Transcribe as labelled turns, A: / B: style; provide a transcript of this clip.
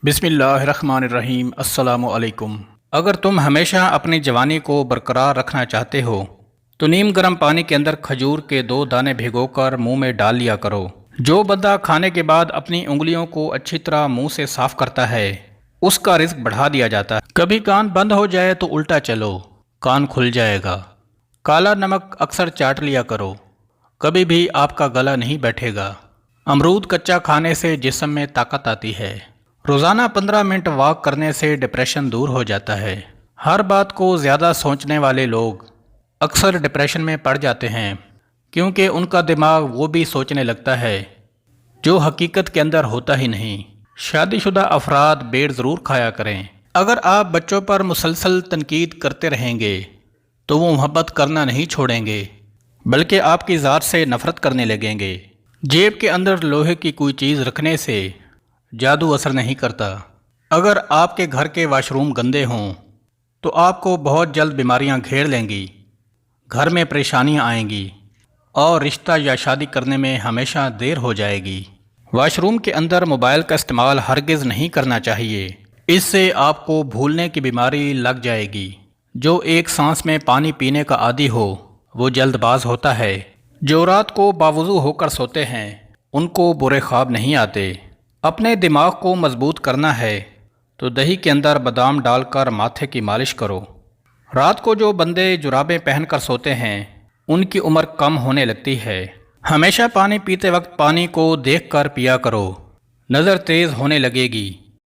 A: بسم اللہ الرحمن الرحیم۔ السلام علیکم۔ اگر تم ہمیشہ اپنی جوانی کو برقرار رکھنا چاہتے ہو تو نیم گرم پانی کے اندر کھجور کے 2 دانے بھگو کر منہ میں ڈال لیا کرو۔ جو بندہ کھانے کے بعد اپنی انگلیوں کو اچھی طرح منہ سے صاف کرتا ہے اس کا رزق بڑھا دیا جاتا ہے۔ کبھی کان بند ہو جائے تو الٹا چلو، کان کھل جائے گا۔ کالا نمک اکثر چاٹ لیا کرو، کبھی بھی آپ کا گلا نہیں بیٹھے گا۔ امرود کچا کھانے سے جسم میں طاقت آتی ہے۔ روزانہ 15 منٹ واک کرنے سے ڈپریشن دور ہو جاتا ہے۔ ہر بات کو زیادہ سوچنے والے لوگ اکثر ڈپریشن میں پڑ جاتے ہیں کیونکہ ان کا دماغ وہ بھی سوچنے لگتا ہے جو حقیقت کے اندر ہوتا ہی نہیں۔ شادی شدہ افراد بیر ضرور کھایا کریں۔ اگر آپ بچوں پر مسلسل تنقید کرتے رہیں گے تو وہ محبت کرنا نہیں چھوڑیں گے بلکہ آپ کی ذات سے نفرت کرنے لگیں گے۔ جیب کے اندر لوہے کی کوئی چیز رکھنے سے جادو اثر نہیں کرتا۔ اگر آپ کے گھر کے واش روم گندے ہوں تو آپ کو بہت جلد بیماریاں گھیر لیں گی، گھر میں پریشانیاں آئیں گی اور رشتہ یا شادی کرنے میں ہمیشہ دیر ہو جائے گی۔ واش روم کے اندر موبائل کا استعمال ہرگز نہیں کرنا چاہیے، اس سے آپ کو بھولنے کی بیماری لگ جائے گی۔ جو ایک سانس میں پانی پینے کا عادی ہو وہ جلد باز ہوتا ہے۔ جو رات کو باوضو ہو کر سوتے ہیں ان کو برے خواب نہیں آتے۔ اپنے دماغ کو مضبوط کرنا ہے تو دہی کے اندر بادام ڈال کر ماتھے کی مالش کرو۔ رات کو جو بندے جرابیں پہن کر سوتے ہیں ان کی عمر کم ہونے لگتی ہے۔ ہمیشہ پانی پیتے وقت پانی کو دیکھ کر پیا کرو، نظر تیز ہونے لگے گی۔